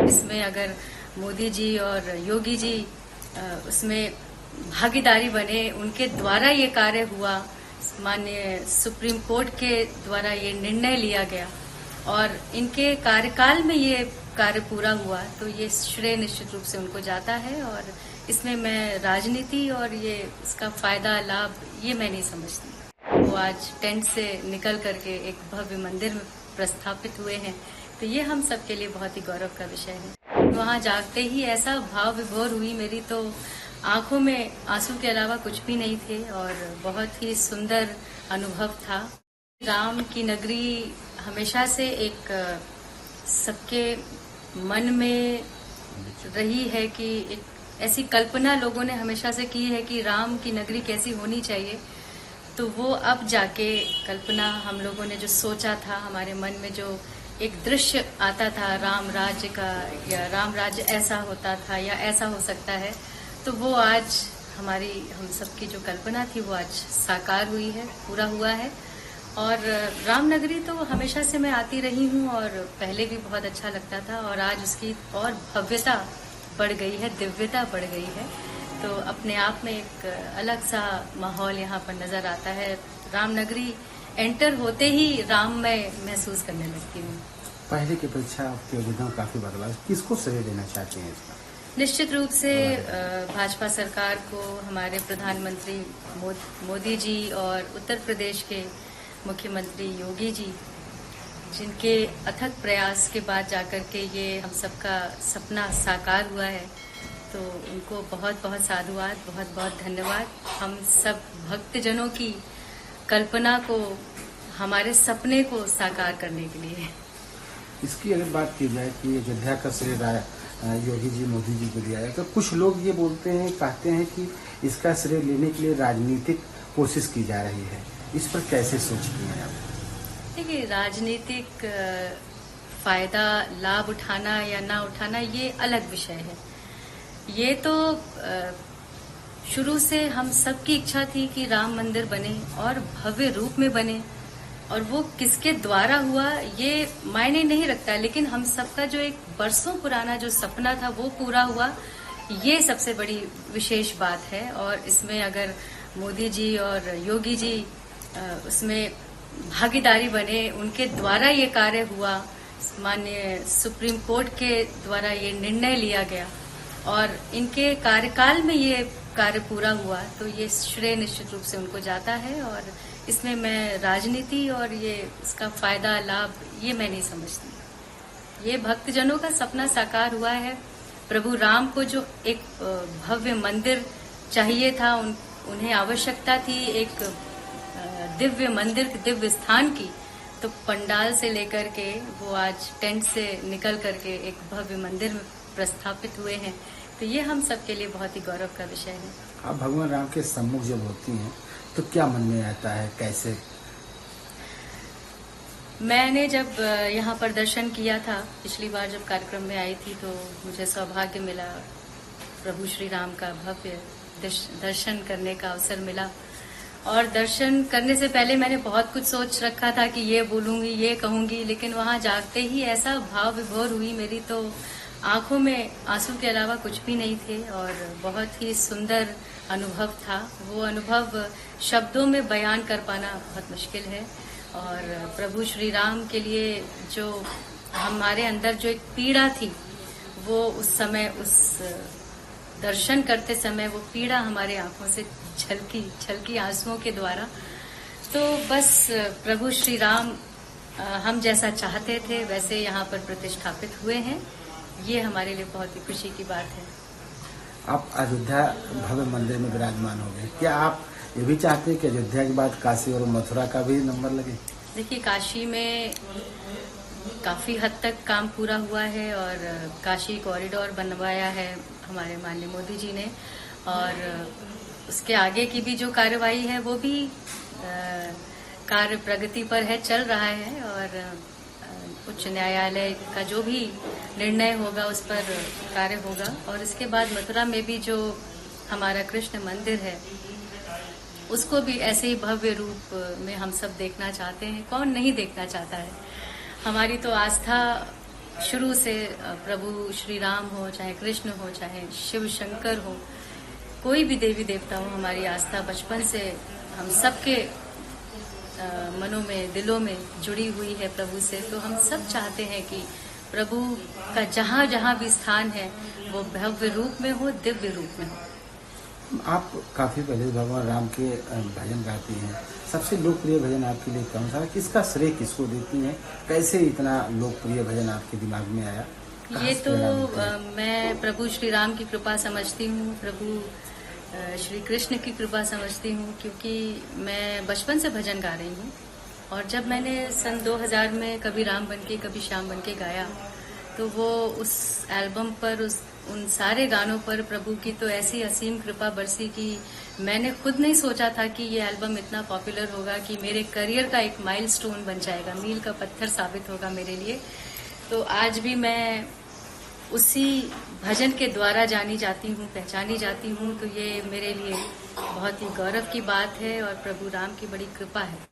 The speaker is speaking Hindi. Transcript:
इसमें अगर मोदी जी और योगी जी उसमें भागीदारी बने, उनके द्वारा ये कार्य हुआ, माननीय सुप्रीम कोर्ट के द्वारा ये निर्णय लिया गया और इनके कार्यकाल में ये कार्य पूरा हुआ, तो ये श्रेय निश्चित रूप से उनको जाता है। और इसमें मैं राजनीति और ये इसका फायदा लाभ ये मैं नहीं समझती। वो आज टेंट से निकल करके एक भव्य मंदिर में प्रस्थापित हुए हैं, तो ये हम सबके लिए बहुत ही गौरव का विषय है। वहां जागते ही ऐसा भाव विभोर हुई मेरी, तो आंखों में आंसू के अलावा कुछ भी नहीं थे और बहुत ही सुंदर अनुभव था। राम की नगरी हमेशा से एक सबके मन में रही है कि एक ऐसी कल्पना लोगों ने हमेशा से की है कि राम की नगरी कैसी होनी चाहिए। तो वो अब जाके कल्पना हम लोगों ने जो सोचा था, हमारे मन में जो एक दृश्य आता था राम राज्य का, या राम राज्य ऐसा होता था या ऐसा हो सकता है, तो वो आज हम सबकी जो कल्पना थी वो आज साकार हुई है, पूरा हुआ है। और रामनगरी तो हमेशा से मैं आती रही हूँ और पहले भी बहुत अच्छा लगता था, और आज उसकी और भव्यता बढ़ गई है, दिव्यता बढ़ गई है। तो अपने आप में एक अलग सा माहौल यहाँ पर नजर आता है। रामनगरी एंटर होते ही राम मैं महसूस करने लगती हूँ। पहले की अपेक्षा आपकी योजना काफी बदलाव, किसको श्रेय देना चाहते हैं इसका? निश्चित रूप से भाजपा सरकार को, हमारे प्रधानमंत्री मोदी जी और उत्तर प्रदेश के मुख्यमंत्री योगी जी, जिनके अथक प्रयास के बाद जाकर के ये हम सबका सपना साकार हुआ है, तो उनको बहुत बहुत साधुवाद, बहुत बहुत धन्यवाद। हम सब भक्तजनों की कल्पना को, हमारे सपने को साकार करने के लिए। इसकी अगर बात की जाए कि अयोध्या का श्रेय योगी जी, मोदी जी को दिया है, तो कुछ लोग ये बोलते हैं, कहते हैं कि इसका श्रेय लेने के लिए राजनीतिक कोशिश की जा रही है। इस पर कैसे सोचती हैं आप? देखिए, राजनीतिक फायदा लाभ उठाना या ना उठाना ये अलग विषय है। ये तो शुरू से हम सबकी इच्छा थी कि राम मंदिर बने और भव्य रूप में बने, और वो किसके द्वारा हुआ ये मायने नहीं रखता, लेकिन हम सबका जो एक बरसों पुराना जो सपना था वो पूरा हुआ, ये सबसे बड़ी विशेष बात है। और इसमें अगर मोदी जी और योगी जी उसमें भागीदारी बने, उनके द्वारा ये कार्य हुआ, माननीय सुप्रीम कोर्ट के द्वारा ये निर्णय लिया गया और इनके कार्यकाल में ये कार्य पूरा हुआ, तो ये श्रेय निश्चित रूप से उनको जाता है। और इसमें मैं राजनीति और ये इसका फायदा लाभ ये मैं नहीं समझती। ये भक्तजनों का सपना साकार हुआ है। प्रभु राम को जो एक भव्य मंदिर चाहिए था, उन्हें आवश्यकता थी एक दिव्य मंदिर, दिव्य स्थान की, तो पंडाल से लेकर के वो आज टेंट से निकल करके एक भव्य मंदिर में प्रस्थापित हुए हैं, तो ये हम सबके लिए बहुत ही गौरव का विषय है। आप भगवान राम के सम्मुख जब होती हैं तो क्या मन में आता है, कैसे? मैंने जब यहाँ पर दर्शन किया था, पिछली बार जब कार्यक्रम में आई थी, तो मुझे सौभाग्य मिला, प्रभु श्री राम का भव्य दर्शन करने का अवसर मिला। और दर्शन करने से पहले मैंने बहुत कुछ सोच रखा था कि ये बोलूंगी, ये कहूंगी, लेकिन वहां जागते ही ऐसा भाव विभोर हुई मेरी, तो आंखों में आंसू के अलावा कुछ भी नहीं थे और बहुत ही सुंदर अनुभव था। वो अनुभव शब्दों में बयान कर पाना बहुत मुश्किल है। और प्रभु श्री राम के लिए जो हमारे अंदर जो एक पीड़ा थी, वो उस समय, उस दर्शन करते समय वो पीड़ा हमारे आंखों से छलकी आंसुओं के द्वारा। तो बस प्रभु श्री राम हम जैसा चाहते थे वैसे यहाँ पर प्रतिष्ठापित हुए हैं, ये हमारे लिए बहुत ही खुशी की बात है। आप अयोध्या भव्य मंदिर में विराजमान हो गए, क्या आप ये भी चाहते हैं कि अयोध्या के बाद काशी और मथुरा का भी नंबर लगे? देखिए, काशी में काफी हद तक काम पूरा हुआ है और काशी कॉरिडोर बनवाया है हमारे माननीय मोदी जी ने, और उसके आगे की भी जो कार्यवाही है वो भी कार्य प्रगति पर है, चल रहा है। और उच्च न्यायालय का जो भी निर्णय होगा उस पर कार्य होगा। और इसके बाद मथुरा में भी जो हमारा कृष्ण मंदिर है, उसको भी ऐसे ही भव्य रूप में हम सब देखना चाहते हैं। कौन नहीं देखना चाहता है? हमारी तो आस्था शुरू से प्रभु श्री राम हो, चाहे कृष्ण हो, चाहे शिव शंकर हो, कोई भी देवी देवता हो, हमारी आस्था बचपन से हम सबके मनों में, दिलों में जुड़ी हुई है प्रभु से। तो हम सब चाहते हैं कि प्रभु का जहाँ जहाँ भी स्थान है वो भव्य रूप में हो, दिव्य रूप में हो। आप काफी पहले भगवान राम के भजन गाती हैं। सबसे लोकप्रिय भजन आपके लिए कौन सा है? किसका श्रेय किसको देती हैं? कैसे इतना लोकप्रिय भजन आपके दिमाग में आया? ये तो मैं प्रभु श्री राम की कृपा समझती हूँ, प्रभु श्री कृष्ण की कृपा समझती हूँ, क्योंकि मैं बचपन से भजन गा रही हूँ। और जब मैंने सन 2000 में कभी राम बनके कभी श्याम बनके गाया, तो वो उस एल्बम पर उन सारे गानों पर प्रभु की तो ऐसी असीम कृपा बरसी कि मैंने खुद नहीं सोचा था कि ये एल्बम इतना पॉपुलर होगा, कि मेरे करियर का एक माइलस्टोन बन जाएगा, मील का पत्थर साबित होगा मेरे लिए। तो आज भी मैं उसी भजन के द्वारा जानी जाती हूँ, पहचानी जाती हूँ। तो ये मेरे लिए बहुत ही गौरव की बात है और प्रभु राम की बड़ी कृपा है।